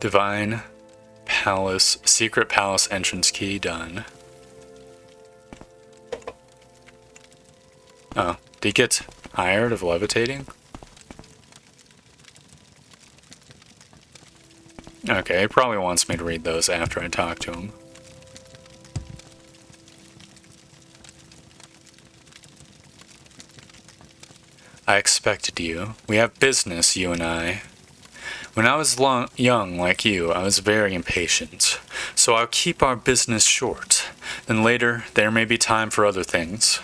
Divine Palace, Secret Palace entrance key done. Oh, did he get tired of levitating? Okay, he probably wants me to read those after I talk to him. I expected you. We have business, you and I. When I was young like you, I was very impatient, so I'll keep our business short. Then later, there may be time for other things.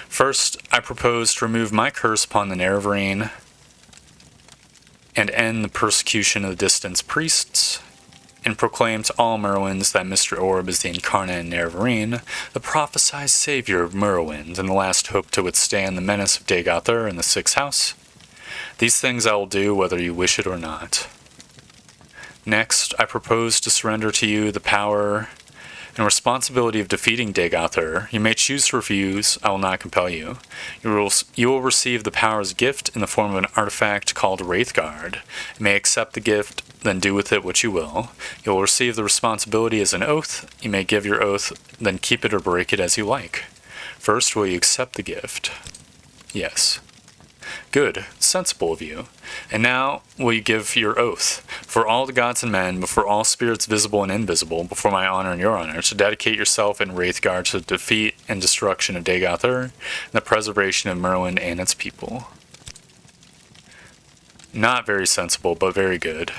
First, I propose to remove my curse upon the Nerevarine and end the persecution of the distant priests, and proclaim to all Morrowinds that Mr. Orb is the incarnate Nerevarine, the prophesied savior of Morrowind, and the last hope to withstand the menace of Dagothr in the Sixth House. These things I will do whether you wish it or not. Next, I propose to surrender to you the power and responsibility of defeating Dagothr. You may choose to refuse, I will not compel you. You will receive the power as a gift in the form of an artifact called Wraithguard. You may accept the gift, then do with it what you will. You will receive the responsibility as an oath. You may give your oath, then keep it or break it as you like. First, will you accept the gift? Yes. Good, sensible of you. And now will you give your oath, for all the gods and men, before all spirits visible and invisible, before my honor and your honor, to dedicate yourself in Wraithguard to the defeat and destruction of Dagothr, and the preservation of Morrowind and its people. Not very sensible, but very good.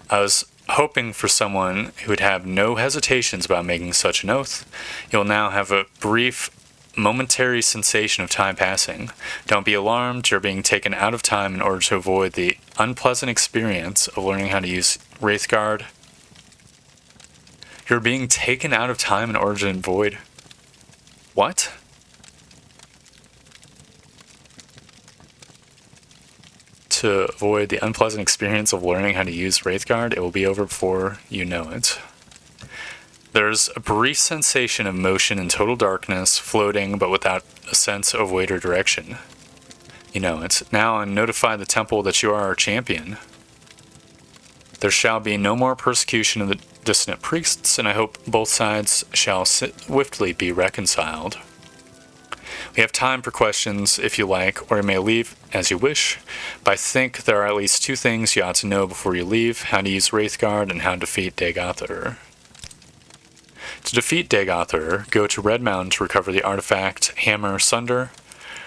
I was hoping for someone who would have no hesitations about making such an oath. You'll now have a brief momentary sensation of time passing. Don't be alarmed, you're being taken out of time in order to avoid the unpleasant experience of learning how to use Wraithguard. You're being taken out of time in order to avoid... What? To avoid the unpleasant experience of learning how to use Wraithguard, it will be over before you know it. There's a brief sensation of motion in total darkness, floating, but without a sense of weight or direction. You know it. Now notify the temple that you are our champion. There shall be no more persecution of the dissident priests, and I hope both sides shall swiftly be reconciled. We have time for questions, if you like, or you may leave as you wish, but I think there are at least two things you ought to know before you leave: how to use Wraithguard and how to defeat Dagothr. To defeat Dagothr, go to Red Mountain to recover the artifact Hammer Sunder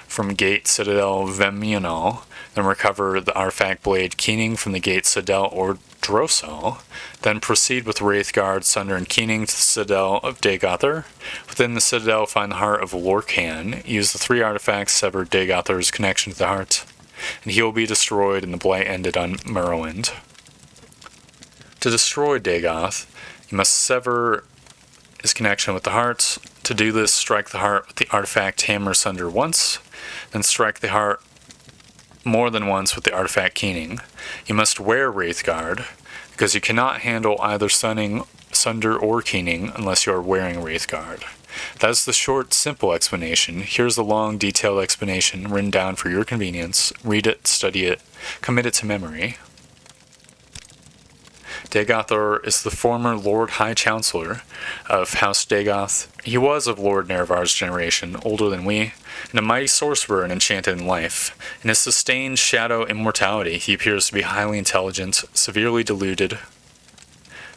from Gate Citadel Vemional, then recover the artifact Blade Keening from the Gate Citadel or Drossal, then proceed with Wraithguard, Sunder, and Keening to the Citadel of Dagothr. Within the Citadel, find the Heart of Lorkhan. Use the three artifacts, sever Dagothr's connection to the heart, and he will be destroyed and the blight ended on Morrowind. To destroy Dagoth, you must sever his connection with the heart. To do this, strike the heart with the artifact Hammer Sunder once, then strike the heart more than once with the artifact Keening. You must wear Wraithguard, because you cannot handle either Sunder or Keening unless you are wearing Wraithguard. That is the short, simple explanation. Here's the long, detailed explanation written down for your convenience. Read it, study it, commit it to memory. Dagothr is the former Lord High Chancellor of House Dagoth. He was of Lord Nerevar's generation, older than we, and a mighty sorcerer and enchanted in life. In his sustained shadow immortality, he appears to be highly intelligent, severely deluded,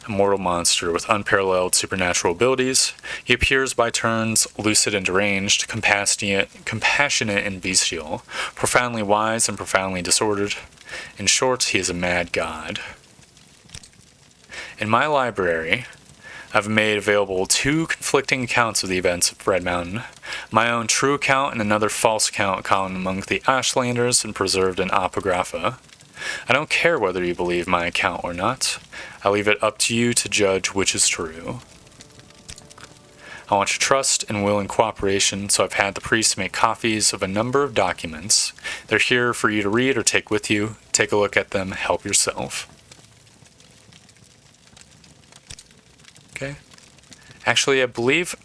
a mortal monster with unparalleled supernatural abilities. He appears by turns lucid and deranged, compassionate and bestial, profoundly wise and profoundly disordered. In short, he is a mad god. In my library, I've made available two conflicting accounts of the events of Red Mountain. My own true account and another false account common among the Ashlanders and preserved in Apocrypha. I don't care whether you believe my account or not. I leave it up to you to judge which is true. I want your trust and will and cooperation, so I've had the priests make copies of a number of documents. They're here for you to read or take with you. Take a look at them, help yourself. Okay. Actually, I believe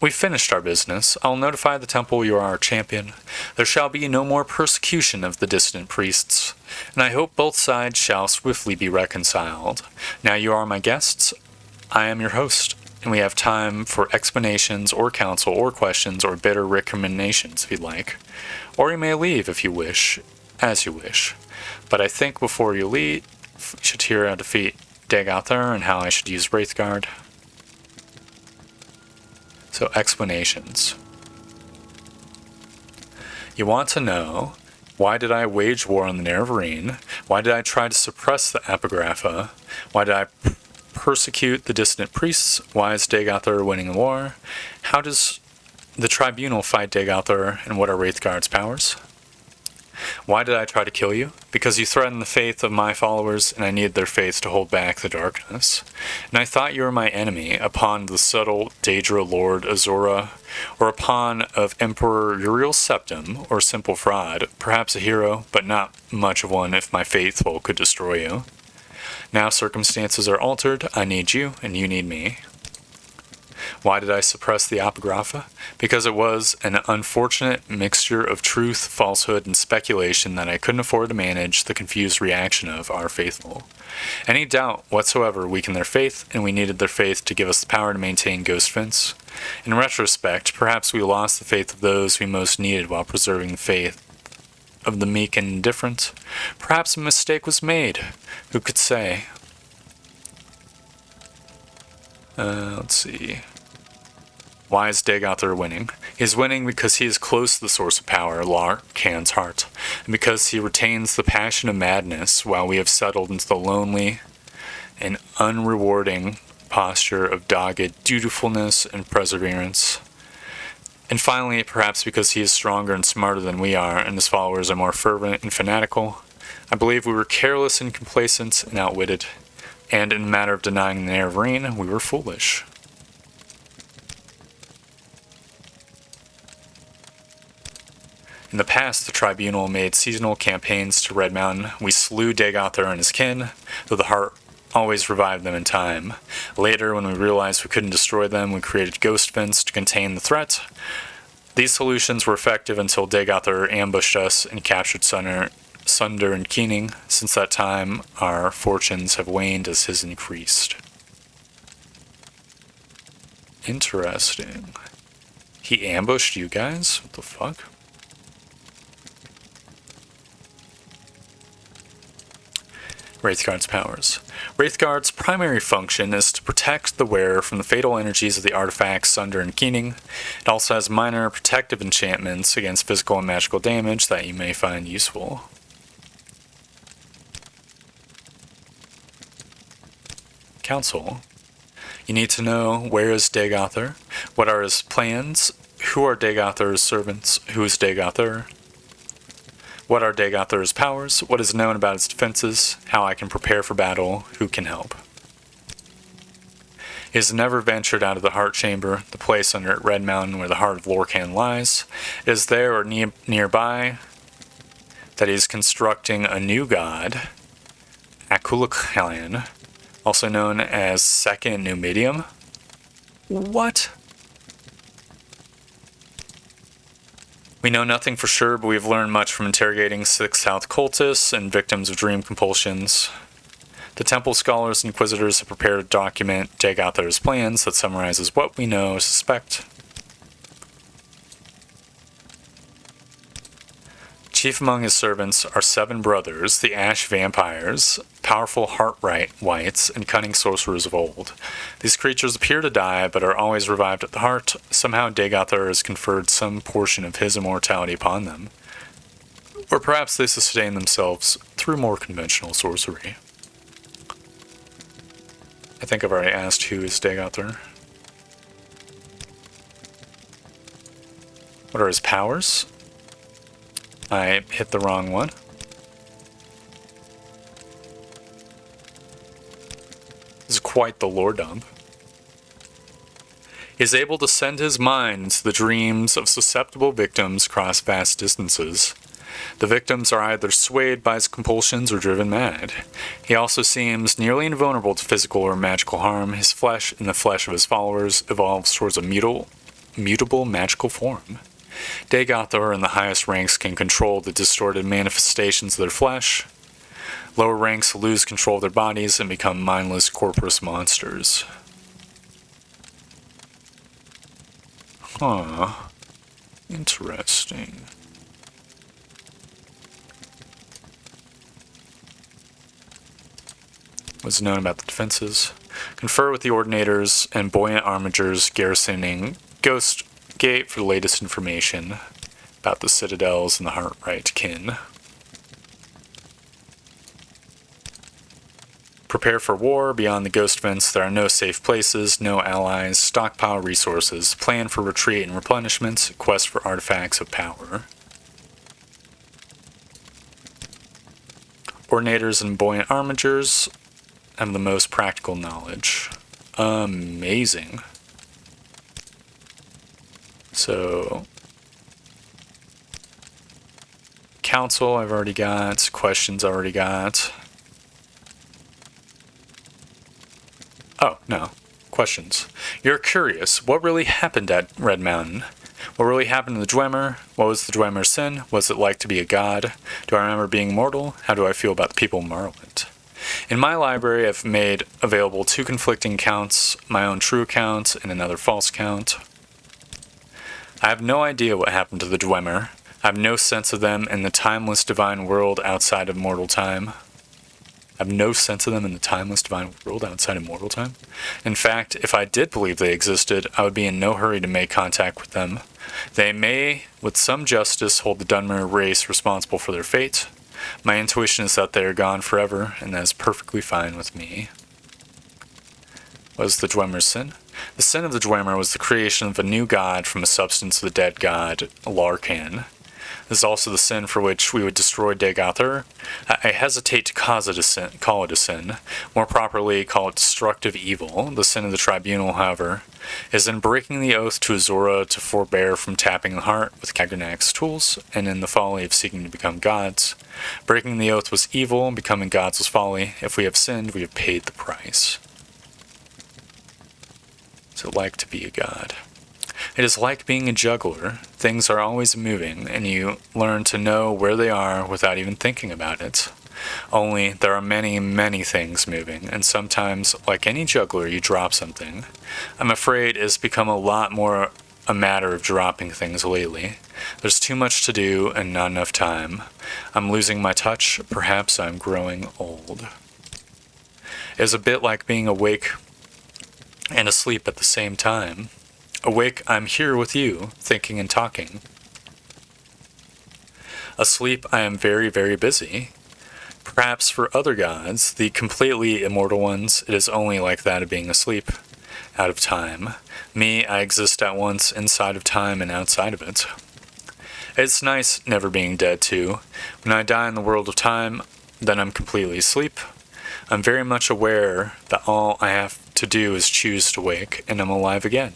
We've finished our business. I'll notify the temple you are our champion. There shall be no more persecution of the dissident priests, and I hope both sides shall swiftly be reconciled. Now you are my guests. I am your host, and we have time for explanations or counsel or questions or bitter recommendations if you'd like. Or you may leave if you wish, as you wish. But I think before you leave, you should hear how to defeat Dagother and how I should use Wraithguard. So, explanations. You want to know, why did I wage war on the Nerevarine? Why did I try to suppress the Epigrapha? Why did I persecute the dissident priests? Why is Dagother winning the war? How does the tribunal fight Dagother, and what are Wraithguard's powers? Why did I try to kill you? Because you threatened the faith of my followers, and I needed their faith to hold back the darkness. And I thought you were my enemy, a pawn of the subtle Daedra Lord Azora, or a pawn of Emperor Uriel's septum, or simple fraud, perhaps a hero, but not much of one if my faithful could destroy you. Now circumstances are altered, I need you, and you need me. Why did I suppress the Epigrapha? Because it was an unfortunate mixture of truth, falsehood, and speculation that I couldn't afford to manage the confused reaction of our faithful. Any doubt whatsoever weakened their faith, and we needed their faith to give us the power to maintain Ghostfence. In retrospect, perhaps we lost the faith of those we most needed while preserving the faith of the meek and indifferent. Perhaps a mistake was made. Who could say? Let's see. Why is Dagother winning? He is winning because he is close to the source of power, Larkan's heart, and because he retains the passion of madness while we have settled into the lonely and unrewarding posture of dogged dutifulness and perseverance. And finally, perhaps because he is stronger and smarter than we are, and his followers are more fervent and fanatical. I believe we were careless and complacent and outwitted, and in the matter of denying the Nerevarine, we were foolish. In the past, the tribunal made seasonal campaigns to Red Mountain. We slew Dagother and his kin, though the heart always revived them in time. Later, when we realized we couldn't destroy them, we created Ghostfence to contain the threat. These solutions were effective until Dagother ambushed us and captured Sunder and Keening. Since that time, our fortunes have waned as his increased. Interesting. He ambushed you guys? What the fuck? Wraithguard's powers. Wraithguard's primary function is to protect the wearer from the fatal energies of the artifacts Sunder and Keening. It also has minor protective enchantments against physical and magical damage that you may find useful. Counsel. You need to know, where is Dagother? What are his plans? Who are Dagother's servants? Who is Dagother? What are Dagother's powers? What is known about his defenses? How I can prepare for battle? Who can help? He has never ventured out of the Heart Chamber, the place under Red Mountain where the heart of Lorcan lies. It is there or nearby that he is constructing a new god, Akulakalan, also known as Second Numidium. What? We know nothing for sure, but we've learned much from interrogating 6th South cultists and victims of dream compulsions. The temple scholars and inquisitors have prepared a document, Dagother's plans, that summarizes what we know or suspect. Chief among his servants are 7 brothers, the Ash Vampires, powerful Heart-Wights, and cunning sorcerers of old. These creatures appear to die, but are always revived at the heart. Somehow Dagother has conferred some portion of his immortality upon them. Or perhaps they sustain themselves through more conventional sorcery. I think I've already asked who is Dagother. What are his powers? I hit the wrong one. This is quite the lore dump. He is able to send his mind into the dreams of susceptible victims across vast distances. The victims are either swayed by his compulsions or driven mad. He also seems nearly invulnerable to physical or magical harm. His flesh and the flesh of his followers evolves towards a mutable magical form. Dagothor in the highest ranks can control the distorted manifestations of their flesh. Lower ranks lose control of their bodies and become mindless corpus monsters. Huh. Interesting. What's known about the defenses? Confer with the Ordinators and Buoyant Armigers garrisoning Ghost Gate for the latest information about the Citadels and the Heartright kin. Prepare for war. Beyond the Ghost Vents, there are no safe places, no allies, stockpile resources, plan for retreat and replenishments, quest for artifacts of power. Ordinators and Buoyant Armigers have the most practical knowledge. Amazing. So, Council I've already got, questions I already got. Oh, no. Questions. You're curious. What really happened at Red Mountain? What really happened to the Dwemer? What was the Dwemer's sin? What's it like to be a god? Do I remember being mortal? How do I feel about the people of Morrowind? In my library, I've made available 2 conflicting accounts, my own true account and another false account. I have no idea what happened to the Dwemer. I have no sense of them in the timeless divine world outside of mortal time. I have no sense of them in the timeless divine world outside of mortal time. In fact, if I did believe they existed, I would be in no hurry to make contact with them. They may, with some justice, hold the Dunmer race responsible for their fate. My intuition is that they are gone forever, and that is perfectly fine with me. What is the Dwemer's sin? The sin of the Dwemer was the creation of a new god from a substance of the dead god, Larkan. This is also the sin for which we would destroy Dagothor. I hesitate to call it a sin. More properly, call it destructive evil. The sin of the tribunal, however, is in breaking the oath to Azora to forbear from tapping the heart with Kaganak's tools, and in the folly of seeking to become gods. Breaking the oath was evil, becoming gods was folly. If we have sinned, we have paid the price. What's it like to be a god? It is like being a juggler. Things are always moving, and you learn to know where they are without even thinking about it. Only, there are many, many things moving, and sometimes, like any juggler, you drop something. I'm afraid it's become a lot more a matter of dropping things lately. There's too much to do and not enough time. I'm losing my touch. Perhaps I'm growing old. It's a bit like being awake and asleep at the same time. Awake, I'm here with you, thinking and talking. Asleep, I am very, very busy. Perhaps for other gods, the completely immortal ones, it is only like that of being asleep, out of time. Me, I exist at once inside of time and outside of it. It's nice never being dead, too. When I die in the world of time, then I'm completely asleep. I'm very much aware that all I have to do is choose to wake, and I'm alive again.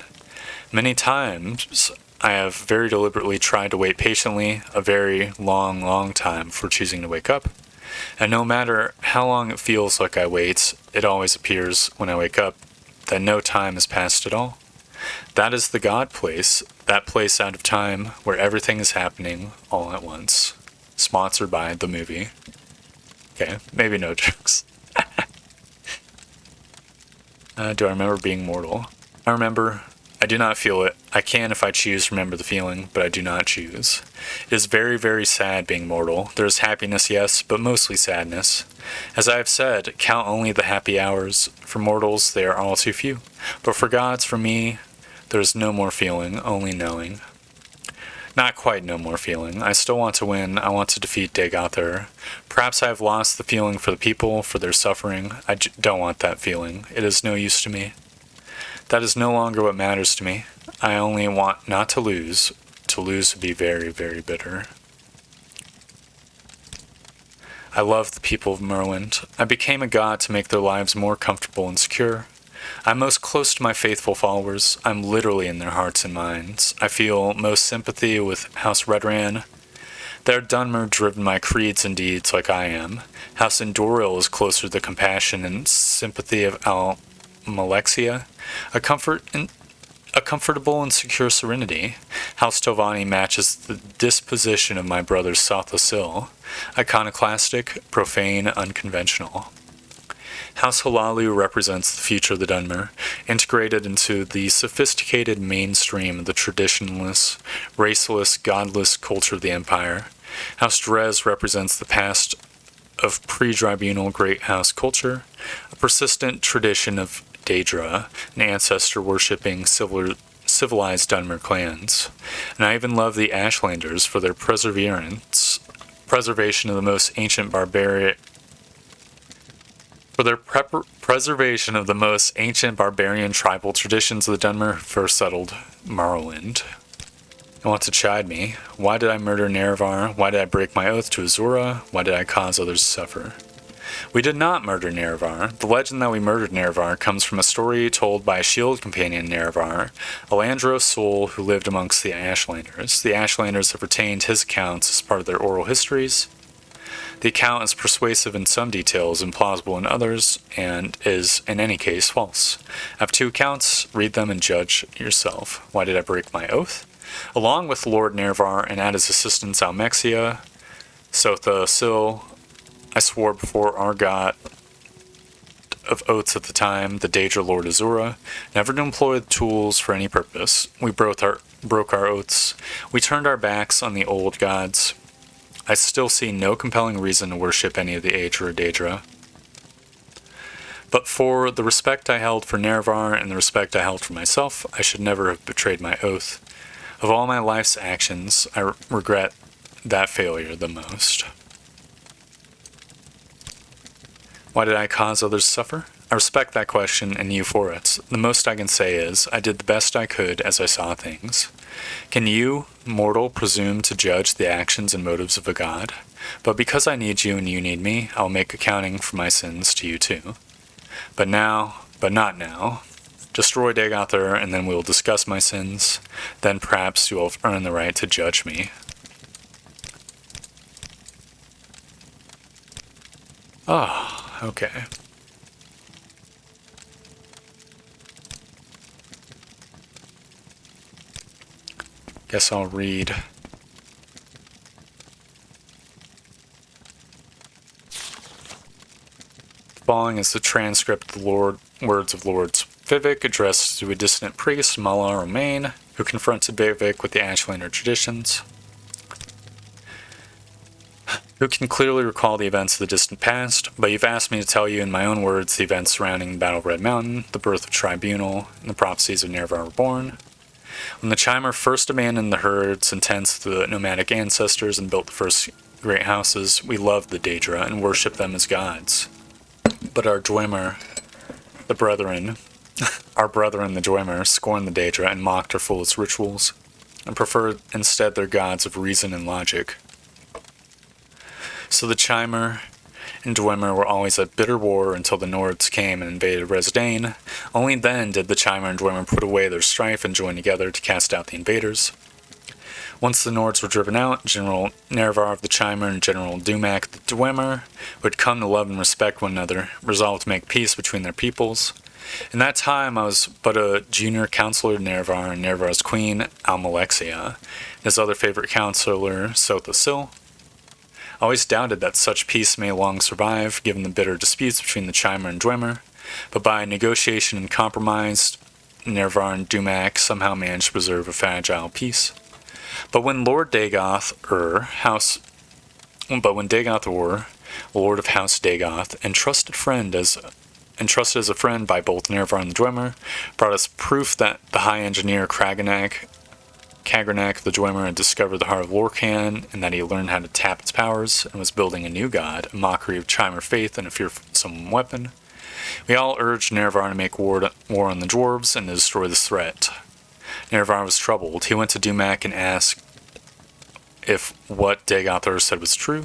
Many times, I have very deliberately tried to wait patiently, a very long, long time for choosing to wake up. And no matter how long it feels like I wait, it always appears when I wake up that no time has passed at all. That is the God place, that place out of time where everything is happening all at once. Sponsored by the movie. Okay, maybe no jokes. Do I remember being mortal? I remember. I do not feel it. I can, if I choose, remember the feeling, but I do not choose. It is very, very sad being mortal. There is happiness, yes, but mostly sadness. As I have said, count only the happy hours. For mortals, they are all too few. But for gods, for me, there is no more feeling, only knowing. Not quite no more feeling. I still want to win. I want to defeat Dagothor. Perhaps I have lost the feeling for the people, for their suffering. I don't want that feeling. It is no use to me. That is no longer what matters to me. I only want not to lose. To lose would be very, very bitter. I love the people of Morrowind. I became a god to make their lives more comfortable and secure. I'm most close to my faithful followers. I'm literally in their hearts and minds. I feel most sympathy with House Redran. Their Dunmer driven my creeds and deeds like I am. House Endoril is closer to the compassion and sympathy of Malexia. A comfort a comfortable and secure serenity. House Tovani matches the disposition of my brother's South Asil, iconoclastic, profane, unconventional. House Halalu represents the future of the Dunmer, integrated into the sophisticated mainstream of the traditionless, raceless, godless culture of the Empire. House Drez represents the past of pre-tribunal Great House culture, a persistent tradition of Daedra, and ancestor-worshipping civilized Dunmer clans. And I even love the Ashlanders for their preservation of the most ancient barbarian tribal traditions of the Dunmer who first settled Morrowind. You want to chide me? Why did I murder Nerevar? Why did I break my oath to Azura? Why did I cause others to suffer? We did not murder Nerevar. The legend that we murdered Nerevar comes from a story told by a shield companion Nerevar, a Landros soul who lived amongst the Ashlanders. The Ashlanders have retained his accounts as part of their oral histories. The account is persuasive in some details, implausible in others, and is, in any case, false. I have two accounts. Read them and judge yourself. Why did I break my oath? Along with Lord Nerevar and at his assistance Almexia, Sotha Sil, I swore before our god of oaths at the time, the Daedra Lord Azura, never to employ the tools for any purpose. We broke our oaths. We turned our backs on the old gods. I still see no compelling reason to worship any of the Aedra or Daedra. But for the respect I held for Nerevar and the respect I held for myself, I should never have betrayed my oath. Of all my life's actions, I regret that failure the most. Why did I cause others to suffer? I respect that question and you for it. The most I can say is, I did the best I could as I saw things. Can you, mortal, presume to judge the actions and motives of a god? But because I need you and you need me, I'll make accounting for my sins to you too. But not now. Destroy Dagothar, and then we will discuss my sins. Then perhaps you will earn the right to judge me. Oh, okay. Guess I'll read. The following is the transcript of the words of Lords Vivec addressed to a dissident priest, Mala Romain, who confronted Vivec with the Ashlander traditions. Who can clearly recall the events of the distant past, but you've asked me to tell you in my own words the events surrounding the Battle of Red Mountain, the birth of Tribunal, and the prophecies of Nerevar Reborn. When the Chimer first abandoned the herds and tents of the nomadic ancestors and built the first great houses, we loved the Daedra and worshipped them as gods. But our brethren, the Dwemer, scorned the Daedra and mocked her foolish rituals, and preferred instead their gods of reason and logic. So the Chimer and Dwemer were always at bitter war until the Nords came and invaded Resdain. Only then did the Chimer and Dwemer put away their strife and join together to cast out the invaders. Once the Nords were driven out, General Nerevar of the Chimer and General Dumak the Dwemer, who had come to love and respect one another, resolved to make peace between their peoples. In that time, I was but a junior counselor to Nerevar and Nerevar's queen, Almalexia, and his other favorite counselor, Sotha Sil. I always doubted that such peace may long survive, given the bitter disputes between the Chimer and Dwemer, but by negotiation and compromise, Nerevar and Dumak somehow managed to preserve a fragile peace. But when Dagoth Lord of House Dagoth, entrusted as a friend by both Nerevar and the Dwemer, brought us proof that the High Engineer Kagranak the Dwemer had discovered the heart of Lorkhan, and that he learned how to tap its powers, and was building a new god, a mockery of Chimer faith and a fearsome weapon. We all urged Nerevar to make war on the dwarves and to destroy this threat. Nerevar was troubled. He went to Dumak and asked if what Dagothar said was true,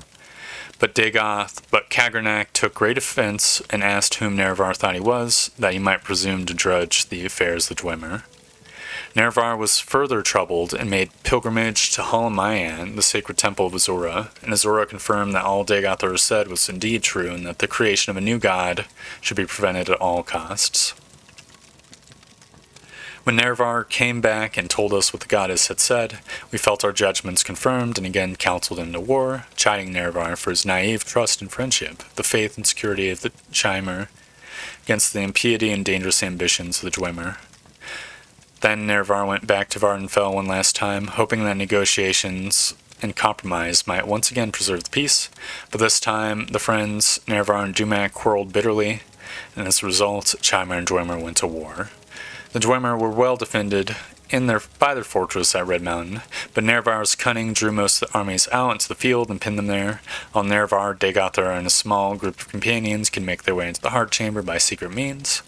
but Kagranak took great offense and asked whom Nerevar thought he was, that he might presume to judge the affairs of the Dwemer. Nerevar was further troubled and made pilgrimage to Hul Mayan, the sacred temple of Azura, and Azura confirmed that all Dagothar said was indeed true and that the creation of a new god should be prevented at all costs. When Nervar came back and told us what the goddess had said, we felt our judgments confirmed and again counseled him to war, chiding Nervar for his naive trust and friendship, the faith and security of the Chimer, against the impiety and dangerous ambitions of the Dwemer. Then Nervar went back to Vardenfell one last time, hoping that negotiations and compromise might once again preserve the peace, but this time the friends Nervar and Dumac quarreled bitterly, and as a result, Chimer and Dwemer went to war. The Dwemer were well defended by their fortress at Red Mountain, but Nervar's cunning drew most of the armies out into the field and pinned them there, while Nervar, Dagothr, and a small group of companions could make their way into the Heart Chamber by secret means.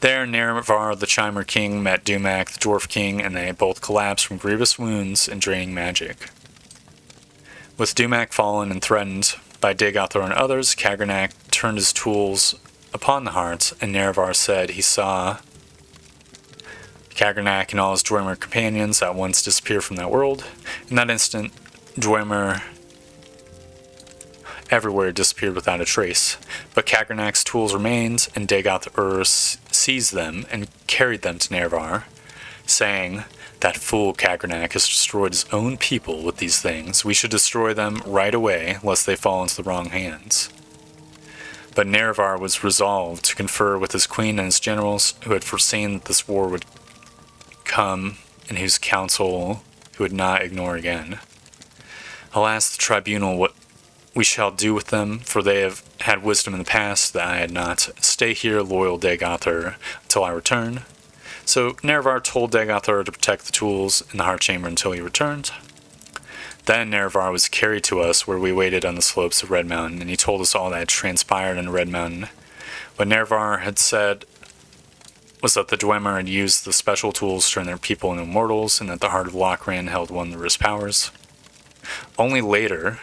There, Nervar, the Chimer King, met Dumac, the Dwarf King, and they both collapsed from grievous wounds and draining magic. With Dumac fallen and threatened by Dagothr and others, Kagernak turned his tools upon the hearts, and Nervar said he saw Kagernak and all his Dwemer companions at once disappear from that world. In that instant, Dwemer everywhere disappeared without a trace, but Kagernak's tools remained, and Dagothr seized them and carried them to Nervar, saying, "That fool Kagernak has destroyed his own people with these things. We should destroy them right away, lest they fall into the wrong hands." But Nervar was resolved to confer with his queen and his generals, who had foreseen that this war would come, and whose counsel he would not ignore again. Alas, the tribunal, what we shall do with them, for they have had wisdom in the past that I had not. Stay here, loyal Dagothr, until I return. So Nervar told Dagothr to protect the tools in the Heart Chamber until he returned. Then Nervar was carried to us where we waited on the slopes of Red Mountain, and he told us all that had transpired in Red Mountain. What Nervar had said was that the Dwemer had used the special tools to turn their people into immortals, and that the Heart of Lochran held wondrous powers. Only later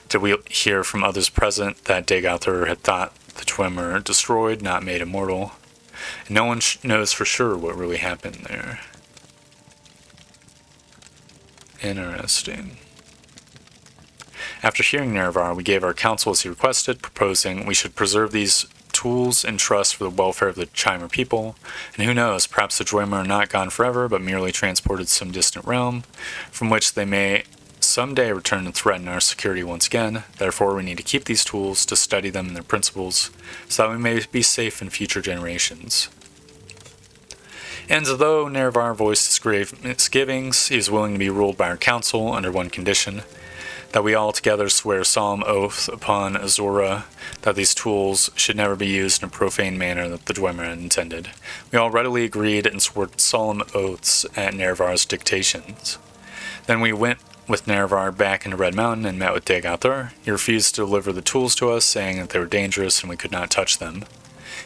did we hear from others present that Dagothr had thought the Dwemer destroyed, not made immortal. And no one knows for sure what really happened there. Interesting. After hearing Nervar, we gave our counsel as he requested, proposing we should preserve these tools in trust for the welfare of the Chimer people, and who knows, perhaps the Dwemer are not gone forever, but merely transported to some distant realm, from which they may someday return and threaten our security once again. Therefore, we need to keep these tools, to study them and their principles, so that we may be safe in future generations. And though Nervar voiced his grave misgivings, he is willing to be ruled by our council under one condition, that we all together swear a solemn oath upon Azora that these tools should never be used in a profane manner that the Dwemer had intended. We all readily agreed and swore solemn oaths at Nervar's dictations. Then we went with Nervar back into Red Mountain and met with Dagothr. He refused to deliver the tools to us, saying that they were dangerous and we could not touch them.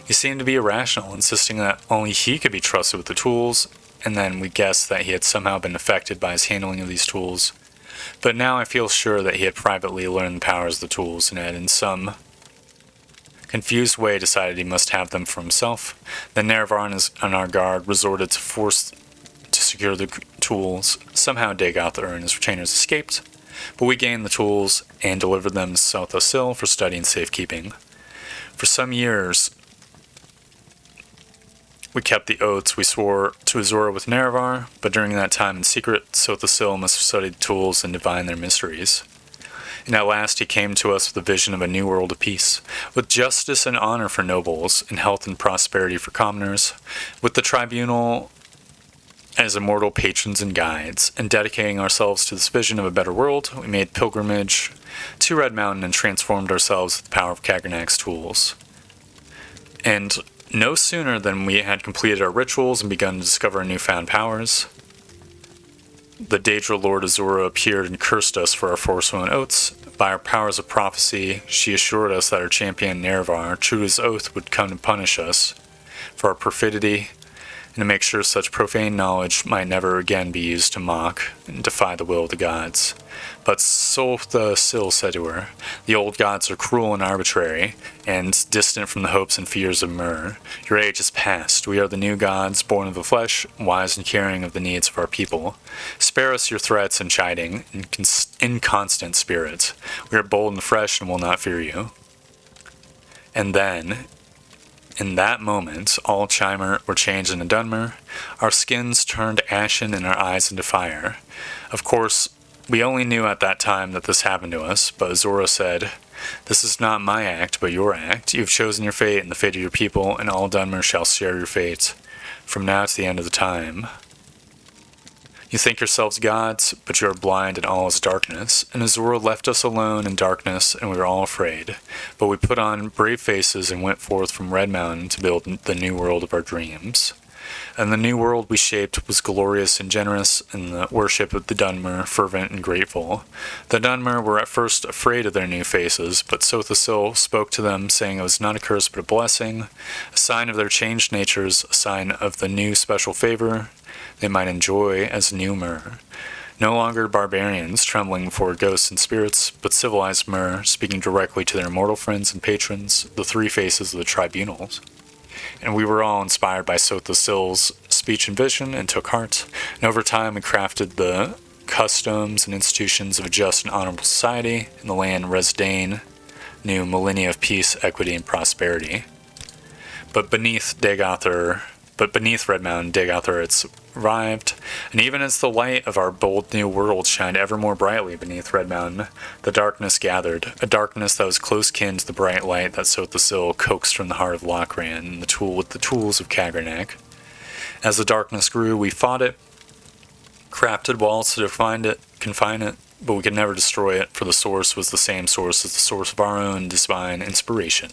He seemed to be irrational, insisting that only he could be trusted with the tools, and then we guessed that he had somehow been affected by his handling of these tools. But now I feel sure that he had privately learned the powers of the tools and had in some confused way decided he must have them for himself. Then Nervar and our guard resorted to force to secure the tools. Somehow Dagothr and his retainers escaped, but we gained the tools and delivered them to South Osil for study and safekeeping. For some years, we kept the oaths we swore to Azora with Nervar, but during that time in secret, South Osil must have studied the tools and divined their mysteries. And at last he came to us with a vision of a new world of peace, with justice and honor for nobles, and health and prosperity for commoners, with the tribunal as immortal patrons and guides, and dedicating ourselves to this vision of a better world, we made pilgrimage to Red Mountain and transformed ourselves with the power of Kagernak's tools. And no sooner than we had completed our rituals and begun to discover our newfound powers, the Daedra Lord Azora appeared and cursed us for our forsworn oaths. By our powers of prophecy, she assured us that our champion Nervar, true to his oath, would come to punish us for our perfidy, and to make sure such profane knowledge might never again be used to mock and defy the will of the gods. But South Osil said to her, "The old gods are cruel and arbitrary, and distant from the hopes and fears of Myr. Your age is past. We are the new gods, born of the flesh, wise and caring of the needs of our people. Spare us your threats and chiding, inconstant spirit. We are bold and fresh and will not fear you." And then, In that moment, all Chimer were changed into Dunmer. Our skins turned ashen and our eyes into fire. Of course, we only knew at that time that this happened to us, but Azora said, "This is not my act, but your act. You have chosen your fate and the fate of your people, and all Dunmer shall share your fate, from now to the end of the time. You think yourselves gods, but you are blind in all its darkness." And Azora left us alone in darkness, and we were all afraid. But we put on brave faces and went forth from Red Mountain to build the new world of our dreams. And the new world we shaped was glorious and generous, and the worship of the Dunmer fervent and grateful. The Dunmer were at first afraid of their new faces, but Sothasil spoke to them, saying it was not a curse but a blessing, a sign of their changed natures, a sign of the new special favor they might enjoy as new Mer. No longer barbarians trembling before ghosts and spirits, but civilized Mer speaking directly to their mortal friends and patrons, the three faces of the tribunals. And we were all inspired by Sothasil's speech and vision and took heart. And over time we crafted the customs and institutions of a just and honorable society in the land Resdane, new millennia of peace, equity, and prosperity. But beneath Red Mountain, Dagother it's arrived, and even as the light of our bold new world shined ever more brightly beneath Red Mountain, the darkness gathered, a darkness that was close kin to the bright light that Sothasil coaxed from the heart of Lochran and with the tools of Kagernak. As the darkness grew, we fought it, crafted walls to confine it, but we could never destroy it, for the source was the same source as the source of our own divine inspiration.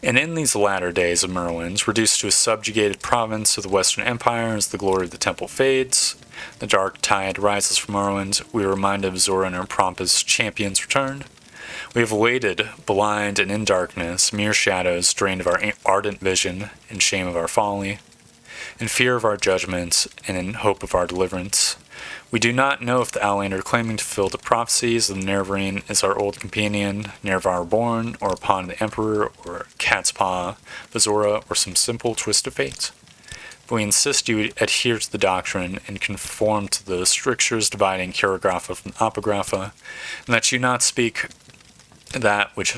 And in these latter days of Morrowind, reduced to a subjugated province of the Western Empire as the glory of the temple fades, the dark tide rises from Morrowind, we are reminded of Zora and her Prompa's champions return. We have waited, blind and in darkness, mere shadows drained of our ardent vision, in shame of our folly, in fear of our judgment, and in hope of our deliverance. We do not know if the Outlander claiming to fulfill the prophecies of the Nerevarine is our old companion, Nerevar Reborn, or upon the Emperor, or Cat's Paw, Vizora, or some simple twist of fate. But we insist you adhere to the doctrine and conform to the strictures dividing Chirographa from Apographa, and that you not speak that which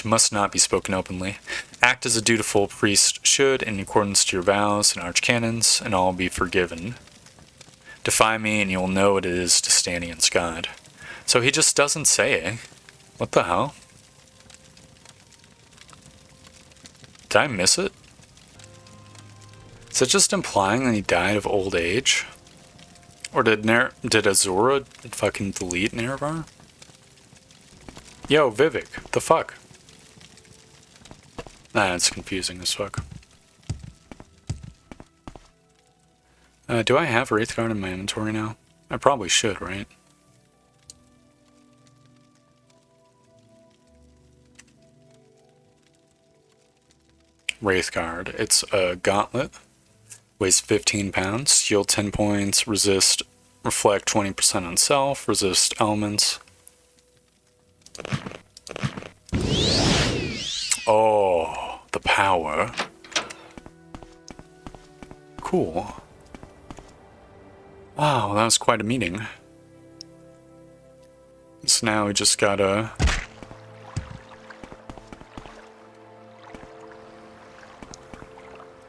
must not be spoken openly. Act as a dutiful priest should, in accordance to your vows and archcanons, and all be forgiven. Defy me, and you will know what it is to stand against God. So he just doesn't say it. What the hell? Did I miss it? Is it just implying that he died of old age? Or did Azora fucking delete Nerevar? Yo, Vivec, the fuck? Nah, it's confusing as fuck. Do I have Wraithguard in my inventory now? I probably should, right? Wraithguard. It's a gauntlet. Weighs 15 pounds. Heal 10 points. Reflect 20% on self. Resist elements. Oh, the power. Cool. Wow, that was quite a meeting. So now we just gotta...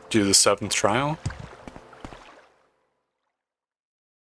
do the 7th trial.